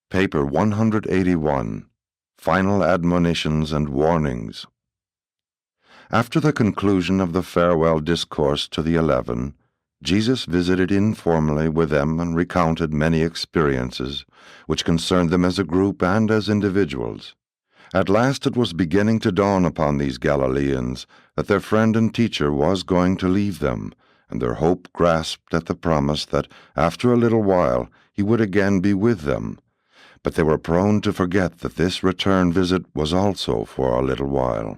Paper 181, Final Admonitions and Warnings. After the conclusion of the farewell discourse to the 11, Jesus visited informally with them and recounted many experiences which concerned them as a group and as individuals. At last it was beginning to dawn upon these Galileans that their friend and teacher was going to leave them, and their hope grasped at the promise that after a little while he would again be with them. But they were prone to forget that this return visit was also for a little while.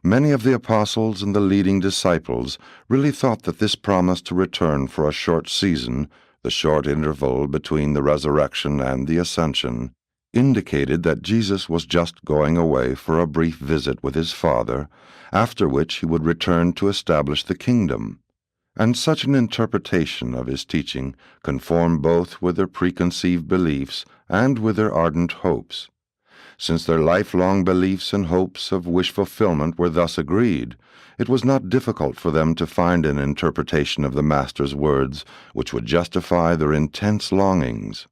Many of the apostles and the leading disciples really thought that this promise to return for a short season, the short interval between the resurrection and the ascension, indicated that Jesus was just going away for a brief visit with his Father, after which he would return to establish the kingdom. And such an interpretation of his teaching conformed both with their preconceived beliefs and with their ardent hopes. Since their lifelong beliefs and hopes of wish fulfillment were thus agreed, it was not difficult for them to find an interpretation of the Master's words which would justify their intense longings.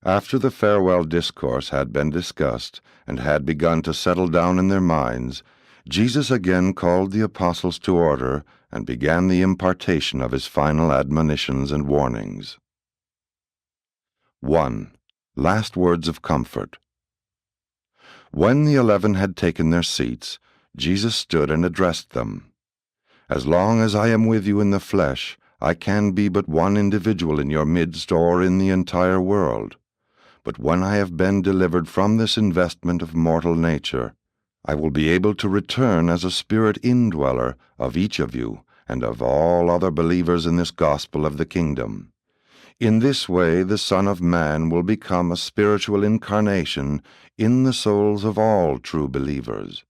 After the farewell discourse had been discussed and had begun to settle down in their minds, Jesus again called the apostles to order and began the impartation of his final admonitions and warnings. 1. Last words of comfort. When the 11 had taken their seats, Jesus stood and addressed them. As long as I am with you in the flesh, I can be but one individual in your midst or in the entire world. But when I have been delivered from this investment of mortal nature, I will be able to return as a spirit indweller of each of you and of all other believers in this gospel of the kingdom. In this way the Son of Man will become a spiritual incarnation in the souls of all true believers.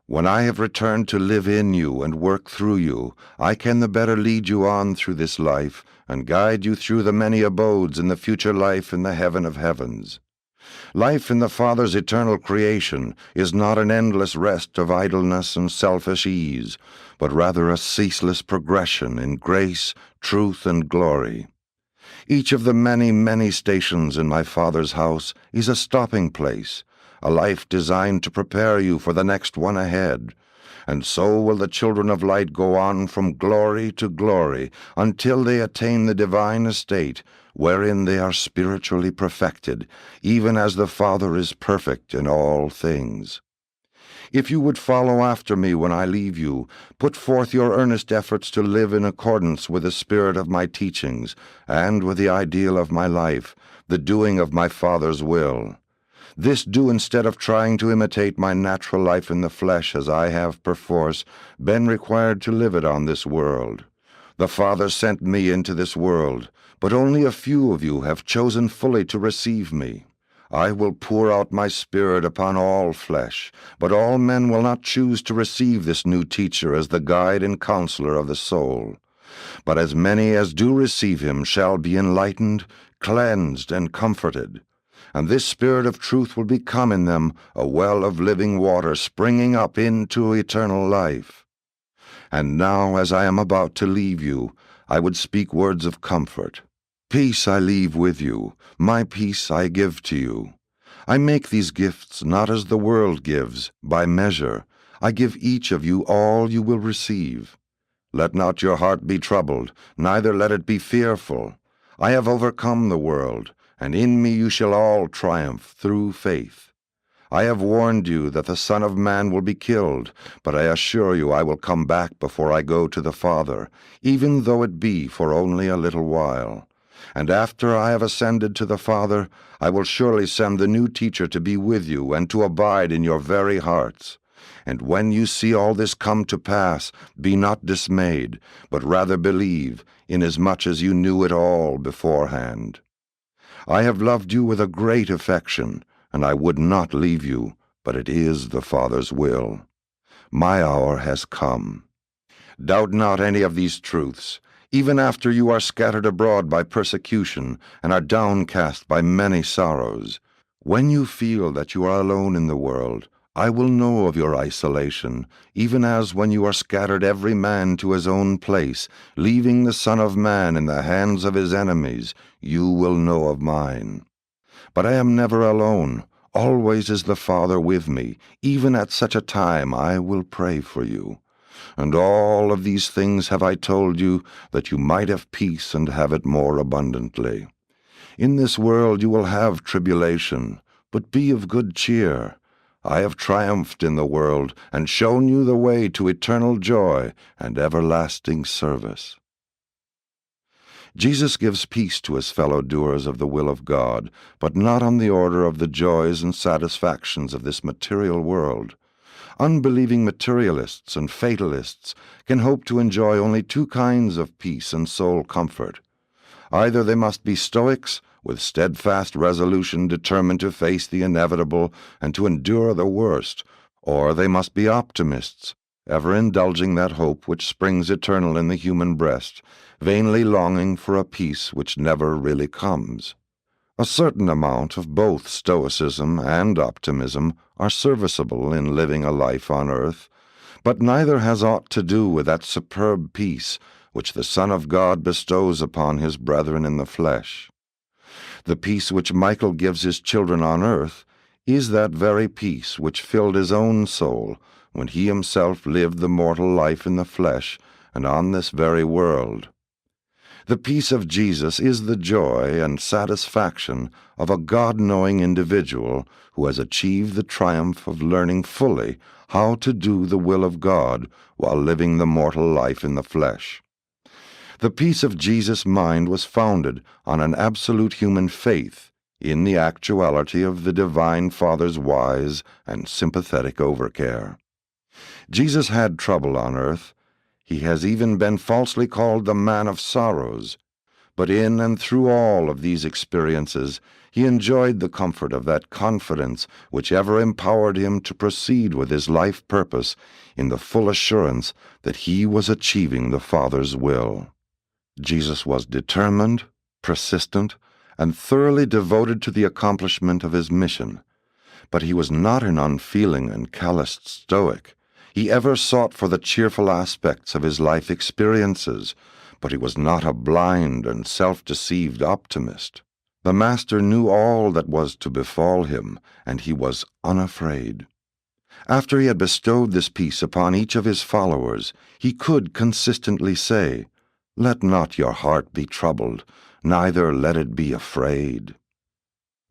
When I have returned to live in you and work through you, I can the better lead you on through this life and guide you through the many abodes in the future life in the heaven of heavens. Life in the Father's eternal creation is not an endless rest of idleness and selfish ease, but rather a ceaseless progression in grace, truth, and glory. Each of the many, many stations in my Father's house is a stopping place, a life designed to prepare you for the next one ahead. And so will the children of light go on from glory to glory until they attain the divine estate, wherein they are spiritually perfected, even as the Father is perfect in all things. If you would follow after me when I leave you, put forth your earnest efforts to live in accordance with the spirit of my teachings and with the ideal of my life, the doing of my Father's will. This do instead of trying to imitate my natural life in the flesh as I have perforce been required to live it on this world. The Father sent me into this world, but only a few of you have chosen fully to receive me. I will pour out my Spirit upon all flesh, but all men will not choose to receive this new teacher as the guide and counselor of the soul. But as many as do receive him shall be enlightened, cleansed, and comforted. And this Spirit of truth will become in them a well of living water springing up into eternal life. And now, as I am about to leave you, I would speak words of comfort. Peace I leave with you, my peace I give to you. I make these gifts not as the world gives, by measure. I give each of you all you will receive. Let not your heart be troubled, neither let it be fearful. I have overcome the world, and in me you shall all triumph through faith. I have warned you that the Son of Man will be killed, but I assure you I will come back before I go to the Father, even though it be for only a little while. And after I have ascended to the Father, I will surely send the new teacher to be with you and to abide in your very hearts. And when you see all this come to pass, be not dismayed, but rather believe, inasmuch as you knew it all beforehand. I have loved you with a great affection, and I would not leave you, but it is the Father's will. My hour has come. Doubt not any of these truths. Even after you are scattered abroad by persecution and are downcast by many sorrows, when you feel that you are alone in the world, I will know of your isolation, even as when you are scattered every man to his own place, leaving the Son of Man in the hands of his enemies, you will know of mine. But I am never alone. Always is the Father with me. Even at such a time I will pray for you. And all of these things have I told you, that you might have peace and have it more abundantly. In this world you will have tribulation, but be of good cheer. I have triumphed in the world, and shown you the way to eternal joy and everlasting service. Jesus gives peace to his fellow doers of the will of God, but not on the order of the joys and satisfactions of this material world. Unbelieving materialists and fatalists can hope to enjoy only two kinds of peace and soul comfort. Either they must be Stoics, with steadfast resolution determined to face the inevitable and to endure the worst, or they must be optimists, ever indulging that hope which springs eternal in the human breast, vainly longing for a peace which never really comes. A certain amount of both stoicism and optimism are serviceable in living a life on earth, but neither has aught to do with that superb peace which the Son of God bestows upon his brethren in the flesh. The peace which Michael gives his children on earth is that very peace which filled his own soul when he himself lived the mortal life in the flesh and on this very world. The peace of Jesus is the joy and satisfaction of a God-knowing individual who has achieved the triumph of learning fully how to do the will of God while living the mortal life in the flesh. The peace of Jesus' mind was founded on an absolute human faith in the actuality of the Divine Father's wise and sympathetic overcare. Jesus had trouble on earth. He has even been falsely called the man of sorrows. But in and through all of these experiences, he enjoyed the comfort of that confidence which ever empowered him to proceed with his life purpose in the full assurance that he was achieving the Father's will. Jesus was determined, persistent, and thoroughly devoted to the accomplishment of his mission. But he was not an unfeeling and calloused stoic. He ever sought for the cheerful aspects of his life experiences, but he was not a blind and self-deceived optimist. The Master knew all that was to befall him, and he was unafraid. After he had bestowed this peace upon each of his followers, he could consistently say, "Let not your heart be troubled, neither let it be afraid."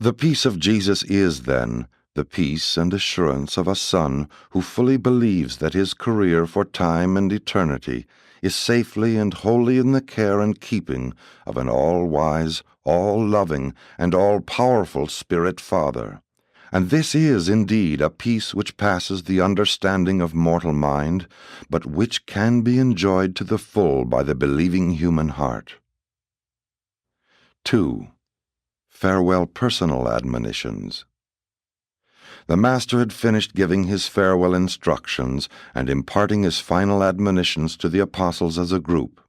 The peace of Jesus is, then, the peace and assurance of a son who fully believes that his career for time and eternity is safely and wholly in the care and keeping of an all-wise, all-loving, and all-powerful Spirit Father. And this is indeed a peace which passes the understanding of mortal mind, but which can be enjoyed to the full by the believing human heart. 2. Farewell personal admonitions. The Master had finished giving his farewell instructions and imparting his final admonitions to the apostles as a group.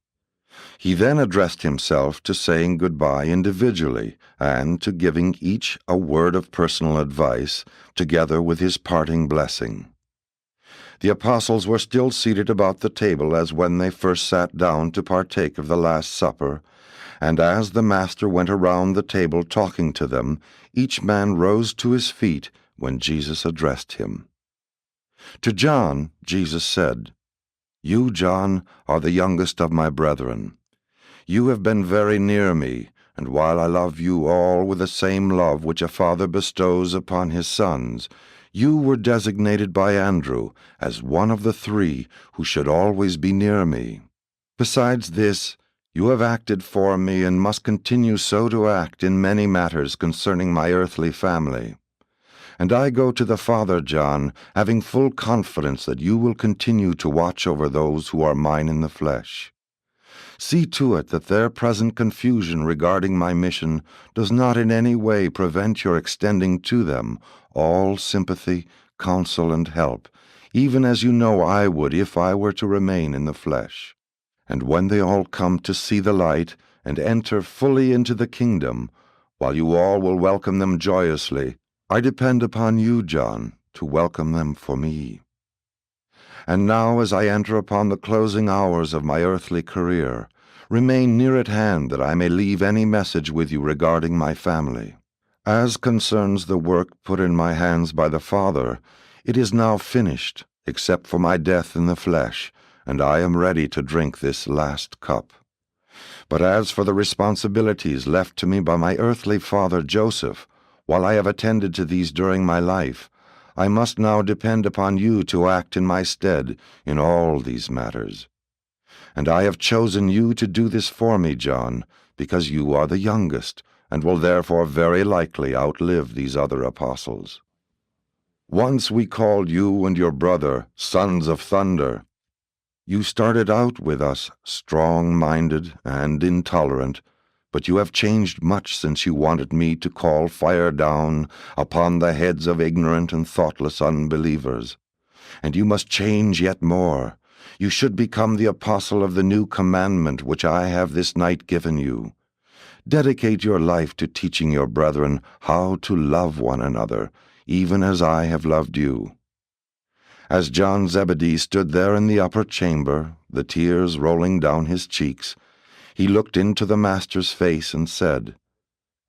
He then addressed himself to saying goodbye individually and to giving each a word of personal advice, together with his parting blessing. The apostles were still seated about the table as when they first sat down to partake of the Last Supper, and as the Master went around the table talking to them, each man rose to his feet when Jesus addressed him. To John, Jesus said, "You, John, are the youngest of my brethren. You have been very near me, and while I love you all with the same love which a father bestows upon his sons, you were designated by Andrew as one of the three who should always be near me. Besides this, you have acted for me and must continue so to act in many matters concerning my earthly family. And I go to the Father, John, having full confidence that you will continue to watch over those who are mine in the flesh. See to it that their present confusion regarding my mission does not in any way prevent your extending to them all sympathy, counsel, and help, even as you know I would if I were to remain in the flesh. And when they all come to see the light and enter fully into the kingdom, while you all will welcome them joyously, I depend upon you, John, to welcome them for me. And now, as I enter upon the closing hours of my earthly career, remain near at hand that I may leave any message with you regarding my family. As concerns the work put in my hands by the Father, it is now finished, except for my death in the flesh, and I am ready to drink this last cup. But as for the responsibilities left to me by my earthly father Joseph, while I have attended to these during my life, I must now depend upon you to act in my stead in all these matters. And I have chosen you to do this for me, John, because you are the youngest, and will therefore very likely outlive these other apostles. Once we called you and your brother sons of thunder. You started out with us strong-minded and intolerant, but you have changed much since you wanted me to call fire down upon the heads of ignorant and thoughtless unbelievers. And you must change yet more. You should become the apostle of the new commandment which I have this night given you. Dedicate your life to teaching your brethren how to love one another, even as I have loved you. As John Zebedee stood there in the upper chamber, the tears rolling down his cheeks, he looked into the Master's face and said,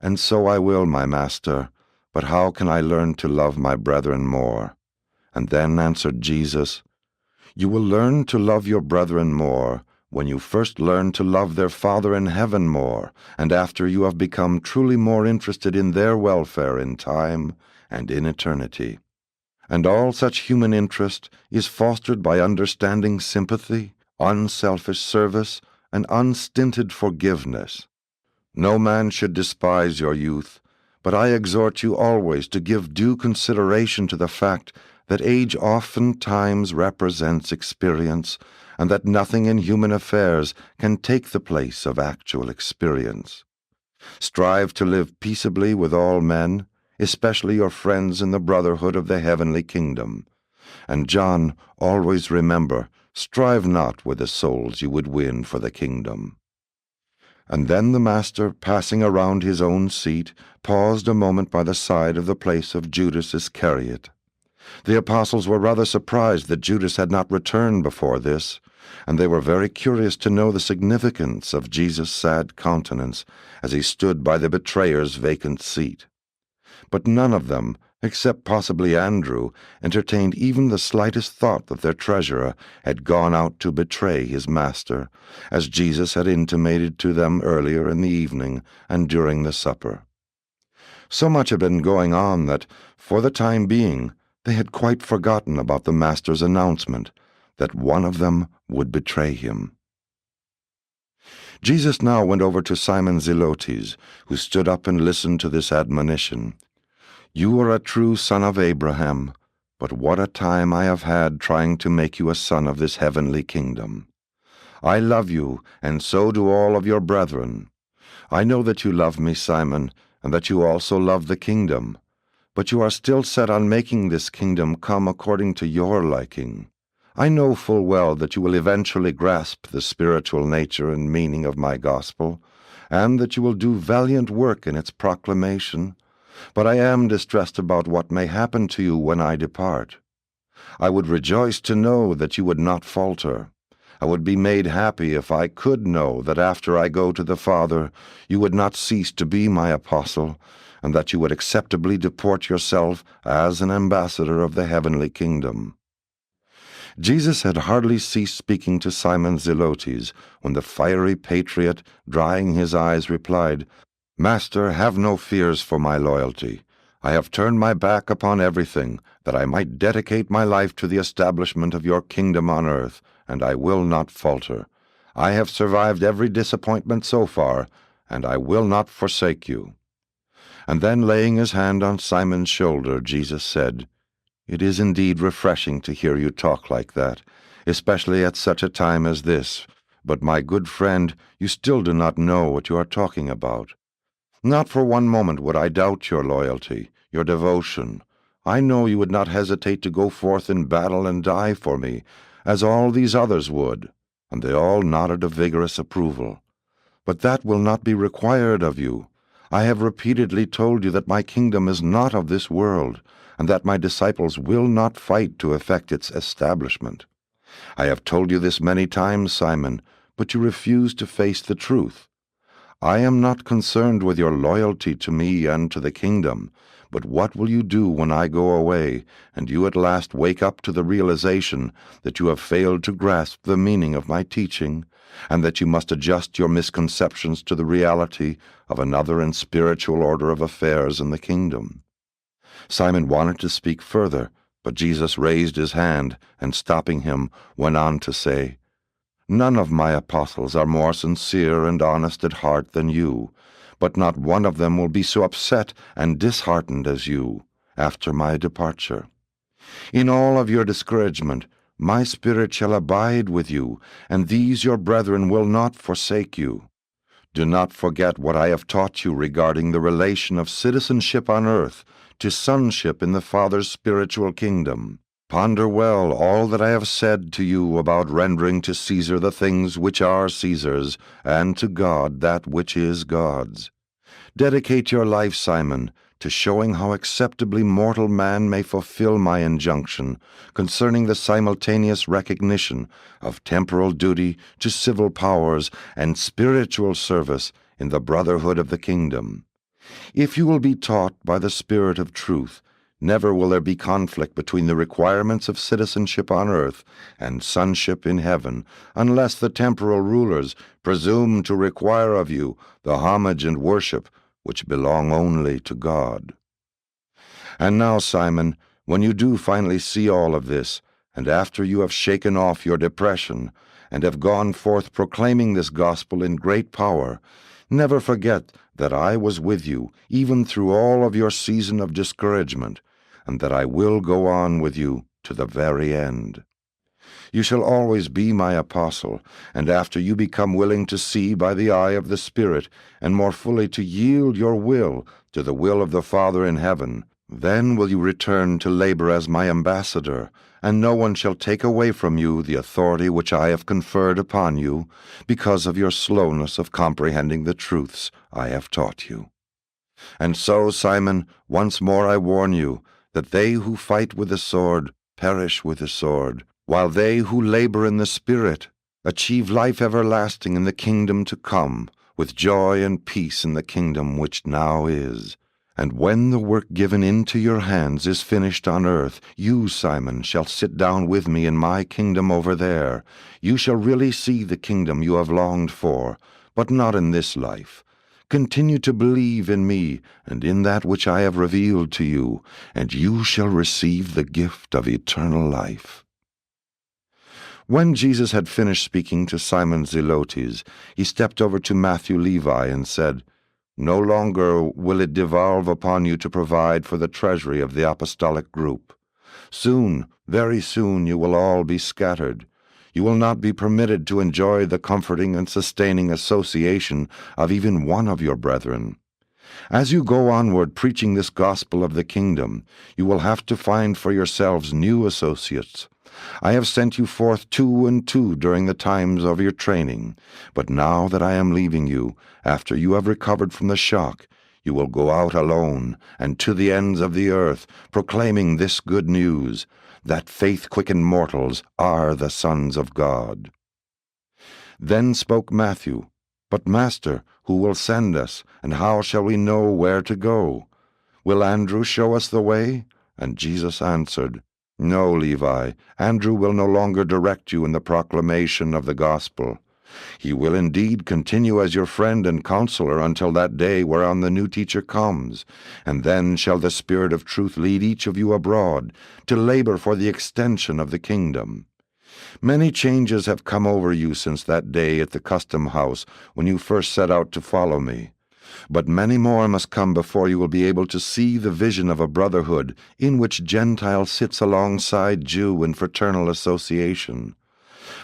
"And so I will, my Master, but how can I learn to love my brethren more?" And then answered Jesus, "You will learn to love your brethren more when you first learn to love their Father in heaven more, and after you have become truly more interested in their welfare in time and in eternity. And all such human interest is fostered by understanding sympathy, unselfish service, and unstinted forgiveness. No man should despise your youth, but I exhort you always to give due consideration to the fact that age oftentimes represents experience, and that nothing in human affairs can take the place of actual experience. Strive to live peaceably with all men, especially your friends in the brotherhood of the heavenly kingdom. And John, always remember, strive not with the souls you would win for the kingdom." And then the Master, passing around his own seat, paused a moment by the side of the place of Judas Iscariot. The apostles were rather surprised that Judas had not returned before this, and they were very curious to know the significance of Jesus' sad countenance as he stood by the betrayer's vacant seat. But none of them, except possibly Andrew, entertained even the slightest thought that their treasurer had gone out to betray his Master, as Jesus had intimated to them earlier in the evening and during the supper. So much had been going on that, for the time being, they had quite forgotten about the Master's announcement that one of them would betray him. Jesus now went over to Simon Zelotes, who stood up and listened to this admonition. "You are a true son of Abraham, but what a time I have had trying to make you a son of this heavenly kingdom. I love you, and so do all of your brethren. I know that you love me, Simon, and that you also love the kingdom. But you are still set on making this kingdom come according to your liking. I know full well that you will eventually grasp the spiritual nature and meaning of my gospel, and that you will do valiant work in its proclamation. But I am distressed about what may happen to you when I depart. I would rejoice to know that you would not falter. I would be made happy if I could know that after I go to the Father, you would not cease to be my apostle, and that you would acceptably deport yourself as an ambassador of the heavenly kingdom." Jesus had hardly ceased speaking to Simon Zelotes when the fiery patriot, drying his eyes, replied, "Master, have no fears for my loyalty. I have turned my back upon everything, that I might dedicate my life to the establishment of your kingdom on earth, and I will not falter. I have survived every disappointment so far, and I will not forsake you." And then, laying his hand on Simon's shoulder, Jesus said, "It is indeed refreshing to hear you talk like that, especially at such a time as this. But, my good friend, you still do not know what you are talking about. Not for one moment would I doubt your loyalty, your devotion. I know you would not hesitate to go forth in battle and die for me, as all these others would." And they all nodded a vigorous approval. "But that will not be required of you. I have repeatedly told you that my kingdom is not of this world, and that my disciples will not fight to effect its establishment. I have told you this many times, Simon, but you refuse to face the truth. I am not concerned with your loyalty to me and to the kingdom, but what will you do when I go away, and you at last wake up to the realization that you have failed to grasp the meaning of my teaching, and that you must adjust your misconceptions to the reality of another and spiritual order of affairs in the kingdom? Simon wanted to speak further, but Jesus raised his hand, and stopping him, went on to say, "None of my apostles are more sincere and honest at heart than you, but not one of them will be so upset and disheartened as you after my departure. In all of your discouragement, my Spirit shall abide with you, and these your brethren will not forsake you. Do not forget what I have taught you regarding the relation of citizenship on earth to sonship in the Father's spiritual kingdom. Ponder well all that I have said to you about rendering to Caesar the things which are Caesar's, and to God that which is God's. Dedicate your life, Simon, to showing how acceptably mortal man may fulfill my injunction concerning the simultaneous recognition of temporal duty to civil powers and spiritual service in the brotherhood of the kingdom. If you will be taught by the Spirit of truth, never will there be conflict between the requirements of citizenship on earth and sonship in heaven, unless the temporal rulers presume to require of you the homage and worship which belong only to God. And now, Simon, when you do finally see all of this, and after you have shaken off your depression, and have gone forth proclaiming this gospel in great power, never forget that I was with you, even through all of your season of discouragement, and that I will go on with you to the very end. You shall always be my apostle, and after you become willing to see by the eye of the Spirit, and more fully to yield your will to the will of the Father in heaven, then will you return to labor as my ambassador, and no one shall take away from you the authority which I have conferred upon you, because of your slowness of comprehending the truths I have taught you. And so, Simon, once more I warn you, that they who fight with the sword perish with the sword, while they who labor in the Spirit achieve life everlasting in the kingdom to come, with joy and peace in the kingdom which now is. And when the work given into your hands is finished on earth, you, Simon, shall sit down with me in my kingdom over there. You shall really see the kingdom you have longed for, but not in this life. Continue to believe in me and in that which I have revealed to you, and you shall receive the gift of eternal life." When Jesus had finished speaking to Simon Zelotes, he stepped over to Matthew Levi and said, "No longer will it devolve upon you to provide for the treasury of the apostolic group. Soon, very soon, you will all be scattered. You will not be permitted to enjoy the comforting and sustaining association of even one of your brethren. As you go onward preaching this gospel of the kingdom, you will have to find for yourselves new associates. I have sent you forth 2 and 2 during the times of your training, but now that I am leaving you, after you have recovered from the shock, you will go out alone and to the ends of the earth, proclaiming this good news, that faith-quickened mortals are the sons of God." Then spoke Matthew, "But Master, who will send us, and how shall we know where to go? Will Andrew show us the way?" And Jesus answered, "No, Levi, Andrew will no longer direct you in the proclamation of the gospel. He will indeed continue as your friend and counselor until that day whereon the new teacher comes, and then shall the Spirit of truth lead each of you abroad to labor for the extension of the kingdom. Many changes have come over you since that day at the custom house when you first set out to follow me. But many more must come before you will be able to see the vision of a brotherhood in which Gentile sits alongside Jew in fraternal association.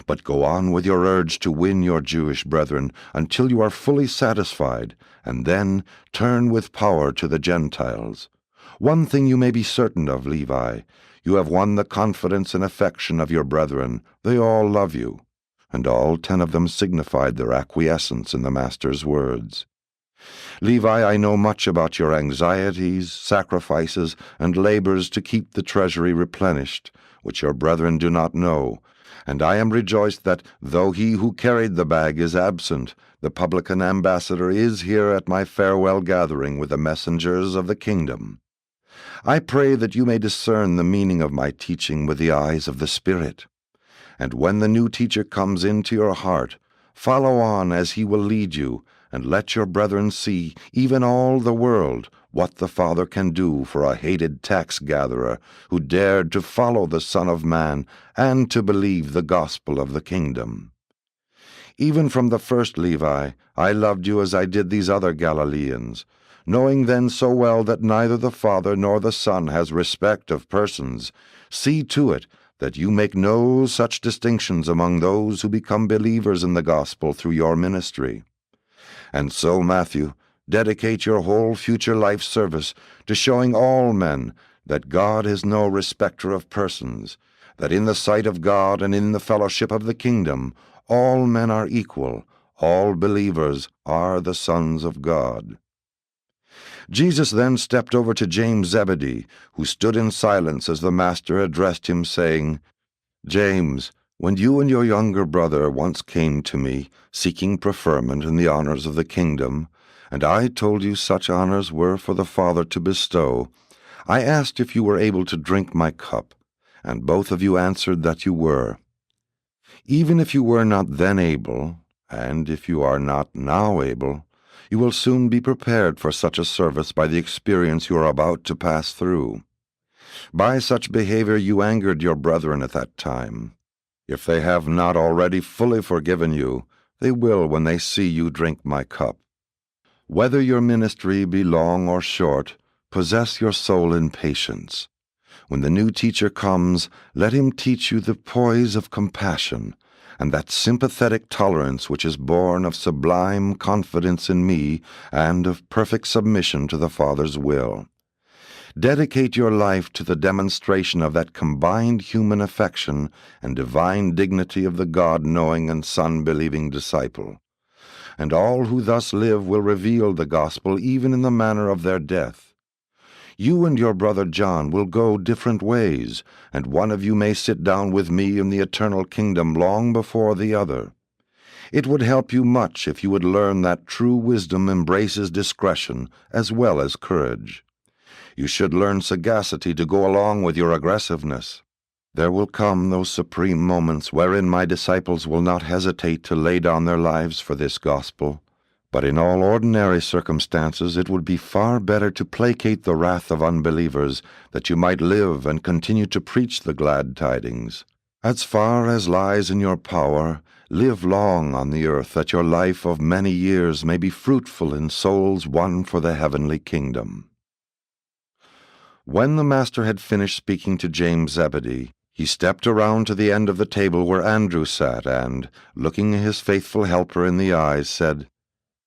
But go on with your urge to win your Jewish brethren until you are fully satisfied, and then turn with power to the Gentiles. One thing you may be certain of, Levi, you have won the confidence and affection of your brethren. They all love you." And all 10 of them signified their acquiescence in the Master's words. "Levi, I know much about your anxieties, sacrifices, and labors to keep the treasury replenished, which your brethren do not know, And I am rejoiced that, though he who carried the bag is absent, the publican ambassador is here at my farewell gathering with the messengers of the kingdom. I pray that you may discern the meaning of my teaching with the eyes of the Spirit. And when the new teacher comes into your heart, follow on as he will lead you, and let your brethren see, even all the world, what the Father can do for a hated tax-gatherer who dared to follow the Son of Man and to believe the gospel of the kingdom. Even from the first, Levi, I loved you as I did these other Galileans, knowing then so well that neither the Father nor the Son has respect of persons. See to it that you make no such distinctions among those who become believers in the gospel through your ministry. And so, Matthew, dedicate your whole future life service to showing all men that God is no respecter of persons, that in the sight of God and in the fellowship of the kingdom all men are equal, all believers are the sons of God. Jesus then stepped over to James Zebedee, who stood in silence as the Master addressed him, saying, James, when you and your younger brother once came to me, seeking preferment in the honors of the kingdom, and I told you such honors were for the Father to bestow, I asked if you were able to drink my cup, and both of you answered that you were. Even if you were not then able, and if you are not now able, you will soon be prepared for such a service by the experience you are about to pass through. By such behavior you angered your brethren at that time. If they have not already fully forgiven you, they will when they see you drink my cup. Whether your ministry be long or short, possess your soul in patience. When the new teacher comes, let him teach you the poise of compassion, and that sympathetic tolerance which is born of sublime confidence in me and of perfect submission to the Father's will. Dedicate your life to the demonstration of that combined human affection and divine dignity of the God-knowing and Son-believing disciple. And all who thus live will reveal the gospel even in the manner of their death. You and your brother John will go different ways, and one of you may sit down with me in the eternal kingdom long before the other. It would help you much if you would learn that true wisdom embraces discretion as well as courage. You should learn sagacity to go along with your aggressiveness. There will come those supreme moments wherein my disciples will not hesitate to lay down their lives for this gospel. But in all ordinary circumstances it would be far better to placate the wrath of unbelievers, that you might live and continue to preach the glad tidings. As far as lies in your power, live long on the earth, that your life of many years may be fruitful in souls won for the heavenly kingdom. When the Master had finished speaking to James Zebedee, he stepped around to the end of the table where Andrew sat and, looking his faithful helper in the eyes, said,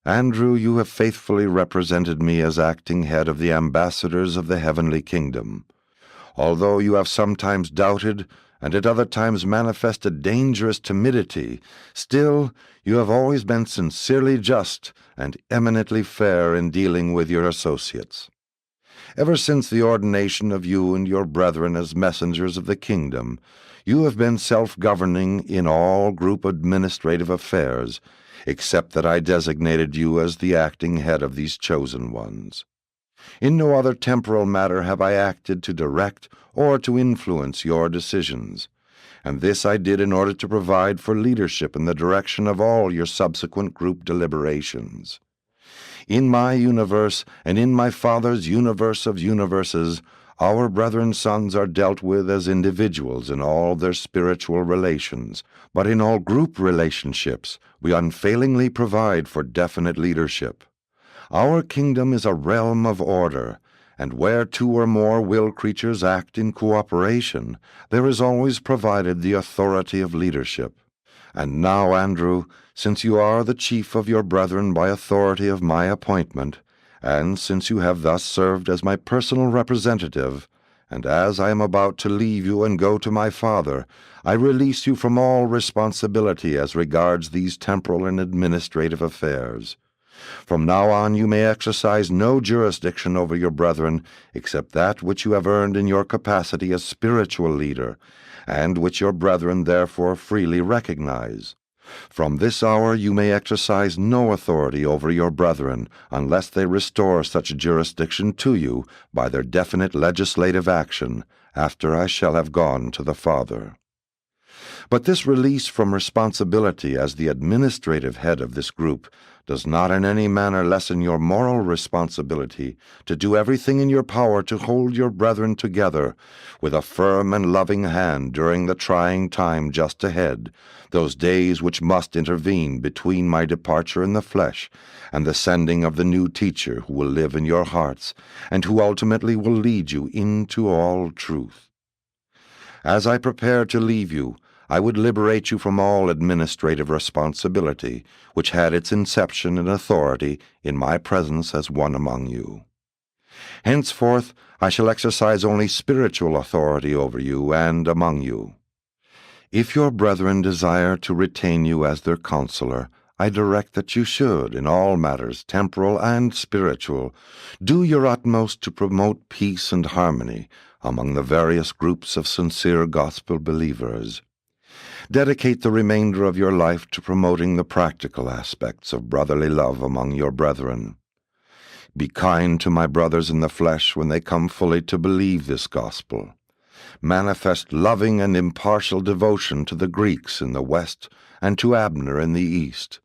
Andrew, you have faithfully represented me as acting head of the ambassadors of the heavenly kingdom. Although you have sometimes doubted, and at other times manifested dangerous timidity, still you have always been sincerely just and eminently fair in dealing with your associates. Ever since the ordination of you and your brethren as messengers of the kingdom, you have been self-governing in all group administrative affairs, except that I designated you as the acting head of these chosen ones. In no other temporal matter have I acted to direct or to influence your decisions, and this I did in order to provide for leadership in the direction of all your subsequent group deliberations. In my universe, and in my Father's universe of universes, our brethren sons are dealt with as individuals in all their spiritual relations, but in all group relationships we unfailingly provide for definite leadership. Our kingdom is a realm of order, and where two or more will creatures act in cooperation, there is always provided the authority of leadership. And now, Andrew, since you are the chief of your brethren by authority of my appointment, and since you have thus served as my personal representative, and as I am about to leave you and go to my Father, I release you from all responsibility as regards these temporal and administrative affairs. From now on you may exercise no jurisdiction over your brethren except that which you have earned in your capacity as spiritual leader, and which your brethren therefore freely recognize. From this hour you may exercise no authority over your brethren unless they restore such jurisdiction to you by their definite legislative action after I shall have gone to the Father. But this release from responsibility as the administrative head of this group does not in any manner lessen your moral responsibility to do everything in your power to hold your brethren together with a firm and loving hand during the trying time just ahead, those days which must intervene between my departure in the flesh and the sending of the new teacher who will live in your hearts and who ultimately will lead you into all truth. As I prepare to leave you, I would liberate you from all administrative responsibility, which had its inception and authority in my presence as one among you. Henceforth I shall exercise only spiritual authority over you and among you. If your brethren desire to retain you as their counselor, I direct that you should, in all matters temporal and spiritual, do your utmost to promote peace and harmony among the various groups of sincere gospel believers. Dedicate the remainder of your life to promoting the practical aspects of brotherly love among your brethren. Be kind to my brothers in the flesh when they come fully to believe this gospel. Manifest loving and impartial devotion to the Greeks in the west and to Abner in the east.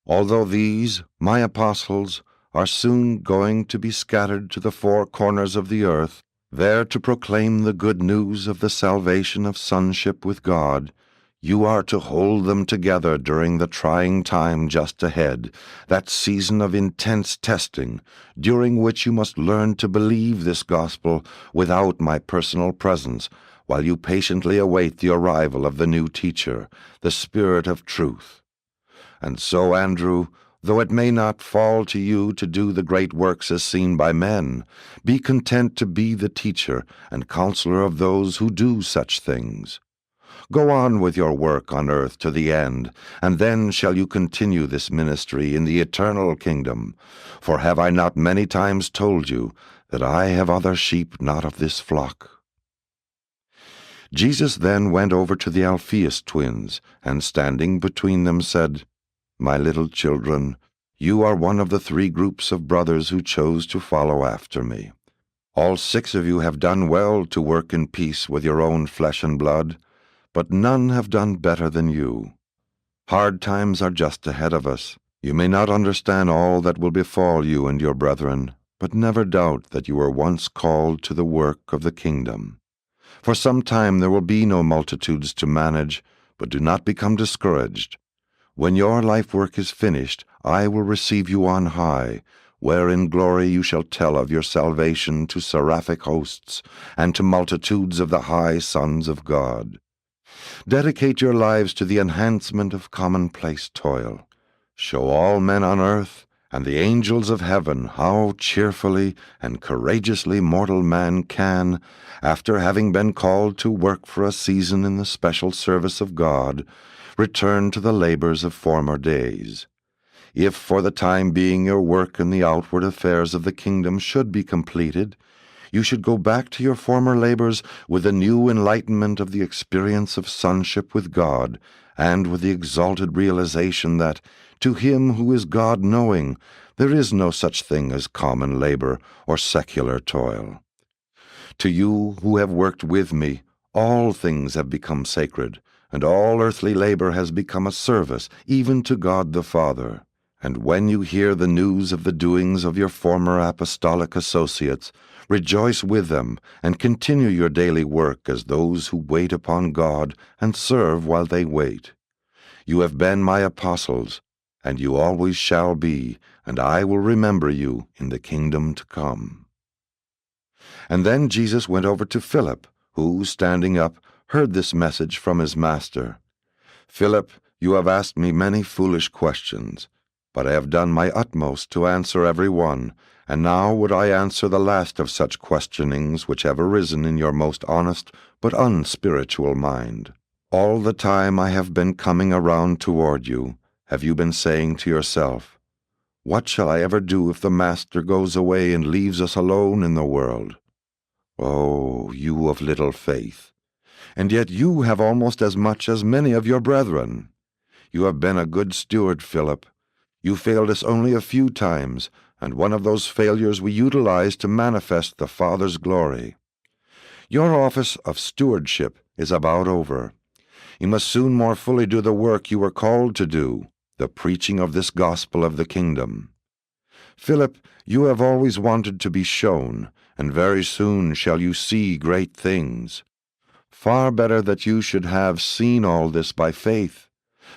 Although these, my apostles, are soon going to be scattered to the four corners of the earth, there to proclaim the good news of the salvation of sonship with God, you are to hold them together during the trying time just ahead, that season of intense testing, during which you must learn to believe this gospel without my personal presence, while you patiently await the arrival of the new teacher, the Spirit of truth. And so, Andrew, though it may not fall to you to do the great works as seen by men, be content to be the teacher and counselor of those who do such things. Go on with your work on earth to the end, and then shall you continue this ministry in the eternal kingdom. For have I not many times told you that I have other sheep not of this flock? Jesus then went over to the Alphaeus twins, and standing between them said, My little children, you are one of the three groups of brothers who chose to follow after me. All 6 of you have done well to work in peace with your own flesh and blood, but none have done better than you. Hard times are just ahead of us. You may not understand all that will befall you and your brethren, but never doubt that you were once called to the work of the kingdom. For some time there will be no multitudes to manage, but do not become discouraged. When your life work is finished, I will receive you on high, where in glory you shall tell of your salvation to seraphic hosts and to multitudes of the high sons of God. Dedicate your lives to the enhancement of commonplace toil. Show all men on earth and the angels of heaven how cheerfully and courageously mortal man can, after having been called to work for a season in the special service of God, return to the labors of former days. If for the time being your work in the outward affairs of the kingdom should be completed, you should go back to your former labors with a new enlightenment of the experience of sonship with God, and with the exalted realization that, to him who is God-knowing, there is no such thing as common labor or secular toil. To you who have worked with me, all things have become sacred, and all earthly labor has become a service, even to God the Father. And when you hear the news of the doings of your former apostolic associates, rejoice with them, and continue your daily work as those who wait upon God and serve while they wait. You have been my apostles, and you always shall be, and I will remember you in the kingdom to come. And then Jesus went over to Philip, who, standing up, heard this message from his master. Philip, you have asked me many foolish questions, but I have done my utmost to answer every one, and now would I answer the last of such questionings which have arisen in your most honest but unspiritual mind. All the time I have been coming around toward you, have you been saying to yourself, What shall I ever do if the Master goes away and leaves us alone in the world? Oh, you of little faith! and yet you have almost as much as many of your brethren. You have been a good steward, Philip. You failed us only a few times, and one of those failures we utilized to manifest the Father's glory. Your office of stewardship is about over. You must soon more fully do the work you were called to do, the preaching of this gospel of the kingdom. Philip, you have always wanted to be shown, and very soon shall you see great things. Far better that you should have seen all this by faith.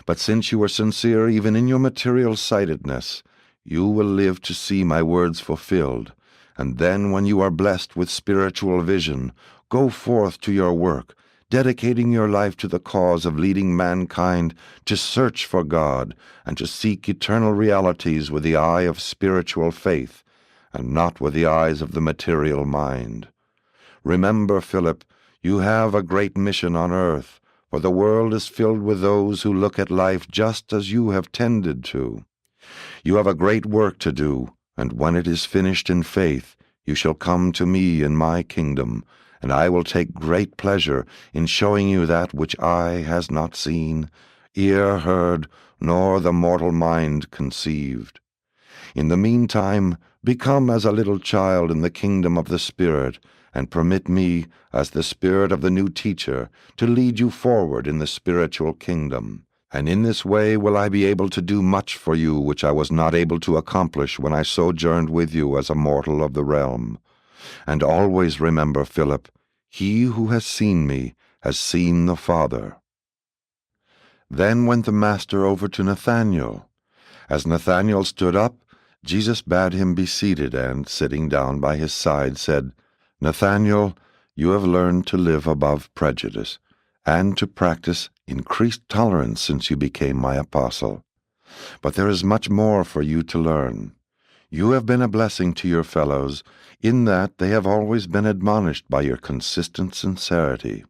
But since you are sincere even in your material sightedness, you will live to see my words fulfilled, and then when you are blessed with spiritual vision, go forth to your work, dedicating your life to the cause of leading mankind to search for God and to seek eternal realities with the eye of spiritual faith, and not with the eyes of the material mind. Remember, Philip, you have a great mission on earth, for the world is filled with those who look at life just as you have tended to. You have a great work to do, and when it is finished in faith, you shall come to me in my kingdom, and I will take great pleasure in showing you that which eye has not seen, ear heard, nor the mortal mind conceived. In the meantime, become as a little child in the kingdom of the Spirit, and permit me, as the Spirit of the new teacher, to lead you forward in the spiritual kingdom. And in this way will I be able to do much for you which I was not able to accomplish when I sojourned with you as a mortal of the realm. And always remember, Philip, he who has seen me has seen the Father. Then went the Master over to Nathanael. As Nathanael stood up, Jesus bade him be seated, and, sitting down by his side, said, Nathanael, you have learned to live above prejudice, and to practice increased tolerance since you became my apostle. But there is much more for you to learn. You have been a blessing to your fellows, in that they have always been admonished by your consistent sincerity.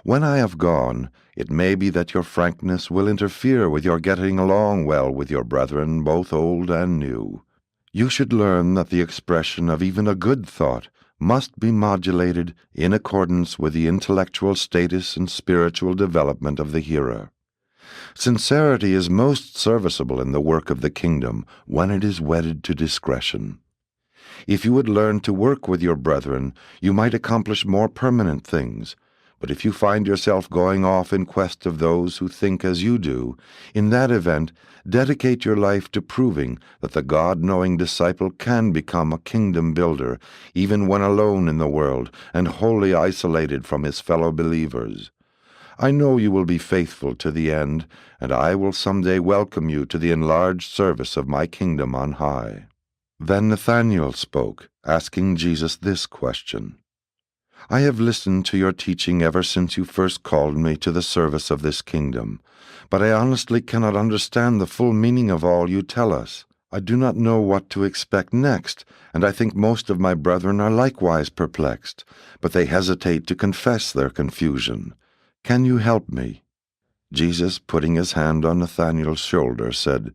When I have gone, it may be that your frankness will interfere with your getting along well with your brethren, both old and new. You should learn that the expression of even a good thought must be modulated in accordance with the intellectual status and spiritual development of the hearer. Sincerity is most serviceable in the work of the kingdom when it is wedded to discretion. If you would learn to work with your brethren, you might accomplish more permanent things. But if you find yourself going off in quest of those who think as you do, in that event, dedicate your life to proving that the God-knowing disciple can become a kingdom builder, even when alone in the world and wholly isolated from his fellow believers. I know you will be faithful to the end, and I will someday welcome you to the enlarged service of my kingdom on high. Then Nathanael spoke, asking Jesus this question. I have listened to your teaching ever since you first called me to the service of this kingdom, but I honestly cannot understand the full meaning of all you tell us. I do not know what to expect next, and I think most of my brethren are likewise perplexed, but they hesitate to confess their confusion. Can you help me? Jesus, putting his hand on Nathanael's shoulder, said,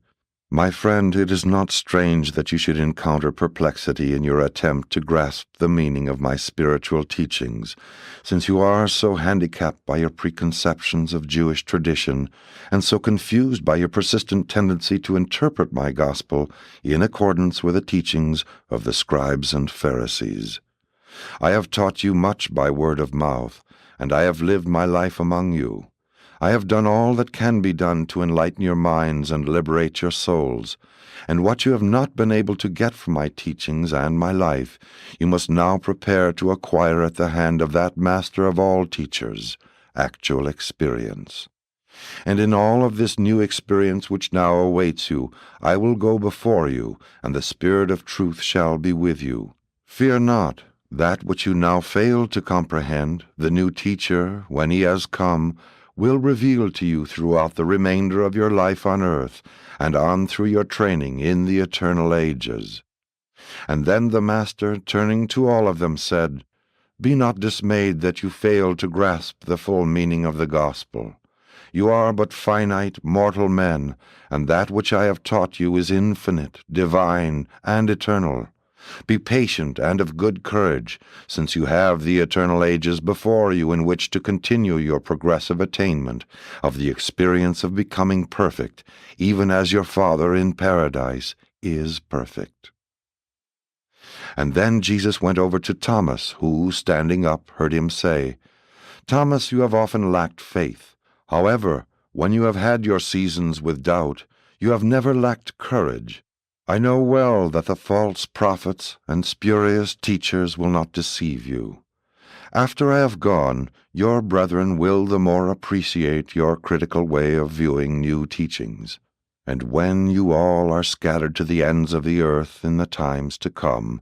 My friend, it is not strange that you should encounter perplexity in your attempt to grasp the meaning of my spiritual teachings, since you are so handicapped by your preconceptions of Jewish tradition, and so confused by your persistent tendency to interpret my gospel in accordance with the teachings of the scribes and Pharisees. I have taught you much by word of mouth, and I have lived my life among you. I have done all that can be done to enlighten your minds and liberate your souls, and what you have not been able to get from my teachings and my life, you must now prepare to acquire at the hand of that master of all teachers, actual experience. And in all of this new experience which now awaits you, I will go before you, and the Spirit of truth shall be with you. Fear not. That which you now fail to comprehend, the new teacher, when he has come, will reveal to you throughout the remainder of your life on earth, and on through your training in the eternal ages. And then the Master, turning to all of them, said, Be not dismayed that you fail to grasp the full meaning of the gospel. You are but finite, mortal men, and that which I have taught you is infinite, divine, and eternal. Be patient and of good courage, since you have the eternal ages before you in which to continue your progressive attainment of the experience of becoming perfect, even as your Father in paradise is perfect." And then Jesus went over to Thomas, who, standing up, heard him say, "Thomas, you have often lacked faith. However, when you have had your seasons with doubt, you have never lacked courage. I know well that the false prophets and spurious teachers will not deceive you. After I have gone, your brethren will the more appreciate your critical way of viewing new teachings. And when you all are scattered to the ends of the earth in the times to come,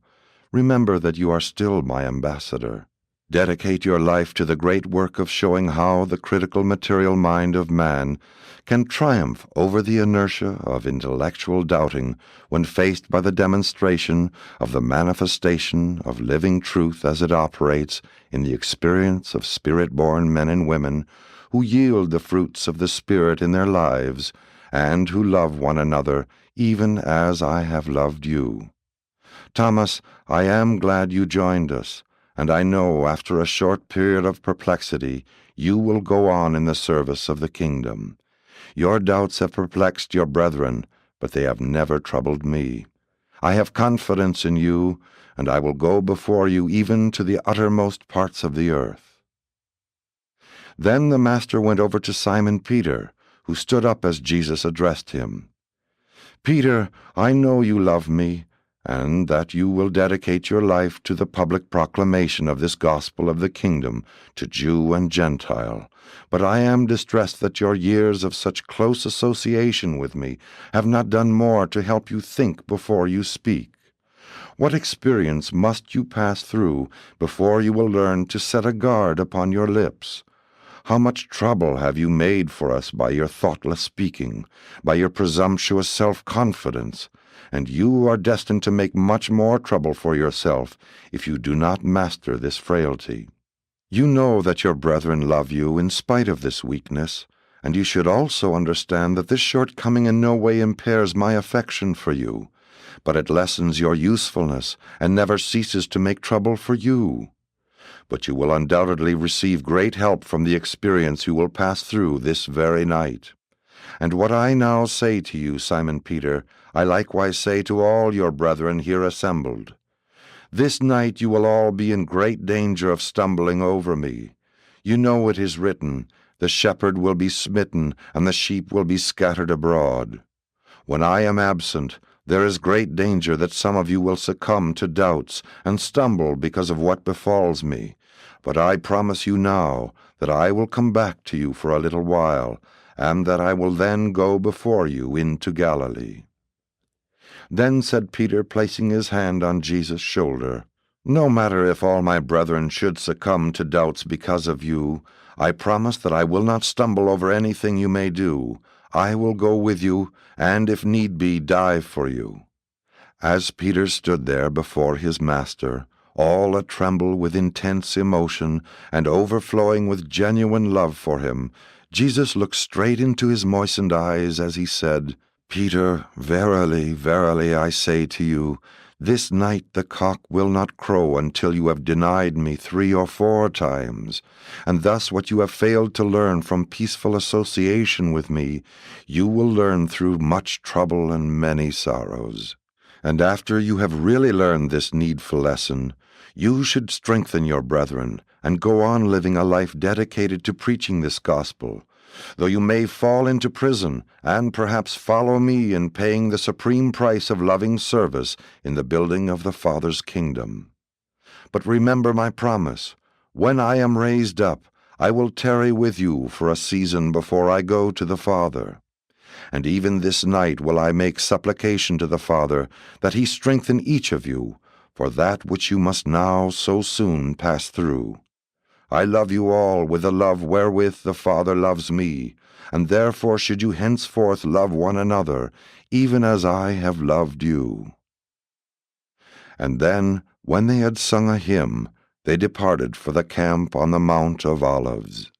remember that you are still my ambassador. Dedicate your life to the great work of showing how the critical material mind of man can triumph over the inertia of intellectual doubting when faced by the demonstration of the manifestation of living truth as it operates in the experience of Spirit-born men and women who yield the fruits of the Spirit in their lives and who love one another even as I have loved you. Thomas, I am glad you joined us, and I know after a short period of perplexity you will go on in the service of the kingdom. Your doubts have perplexed your brethren, but they have never troubled me. I have confidence in you, and I will go before you even to the uttermost parts of the earth." Then the Master went over to Simon Peter, who stood up as Jesus addressed him. "Peter, I know you love me, and that you will dedicate your life to the public proclamation of this gospel of the kingdom to Jew and Gentile. But I am distressed that your years of such close association with me have not done more to help you think before you speak. What experience must you pass through before you will learn to set a guard upon your lips? How much trouble have you made for us by your thoughtless speaking, by your presumptuous self-confidence, and you are destined to make much more trouble for yourself if you do not master this frailty. You know that your brethren love you in spite of this weakness, and you should also understand that this shortcoming in no way impairs my affection for you, but it lessens your usefulness and never ceases to make trouble for you. But you will undoubtedly receive great help from the experience you will pass through this very night. And what I now say to you, Simon Peter, I likewise say to all your brethren here assembled. This night you will all be in great danger of stumbling over me. You know it is written, the shepherd will be smitten, and the sheep will be scattered abroad. When I am absent, there is great danger that some of you will succumb to doubts and stumble because of what befalls me. But I promise you now that I will come back to you for a little while, and that I will then go before you into Galilee." Then said Peter, placing his hand on Jesus' shoulder, "No matter if all my brethren should succumb to doubts because of you, I promise that I will not stumble over anything you may do. I will go with you, and if need be, die for you." As Peter stood there before his Master, all a-tremble with intense emotion and overflowing with genuine love for him, Jesus looked straight into his moistened eyes as he said, "Peter, verily, verily, I say to you, this night the cock will not crow until you have denied me 3 or 4 times. And thus what you have failed to learn from peaceful association with me, you will learn through much trouble and many sorrows. And after you have really learned this needful lesson, you should strengthen your brethren and go on living a life dedicated to preaching this gospel, though you may fall into prison and perhaps follow me in paying the supreme price of loving service in the building of the Father's kingdom. But remember my promise. When I am raised up, I will tarry with you for a season before I go to the Father. And even this night will I make supplication to the Father that he strengthen each of you for that which you must now so soon pass through. I love you all with the love wherewith the Father loves me, and therefore should you henceforth love one another, even as I have loved you." And then, when they had sung a hymn, they departed for the camp on the Mount of Olives.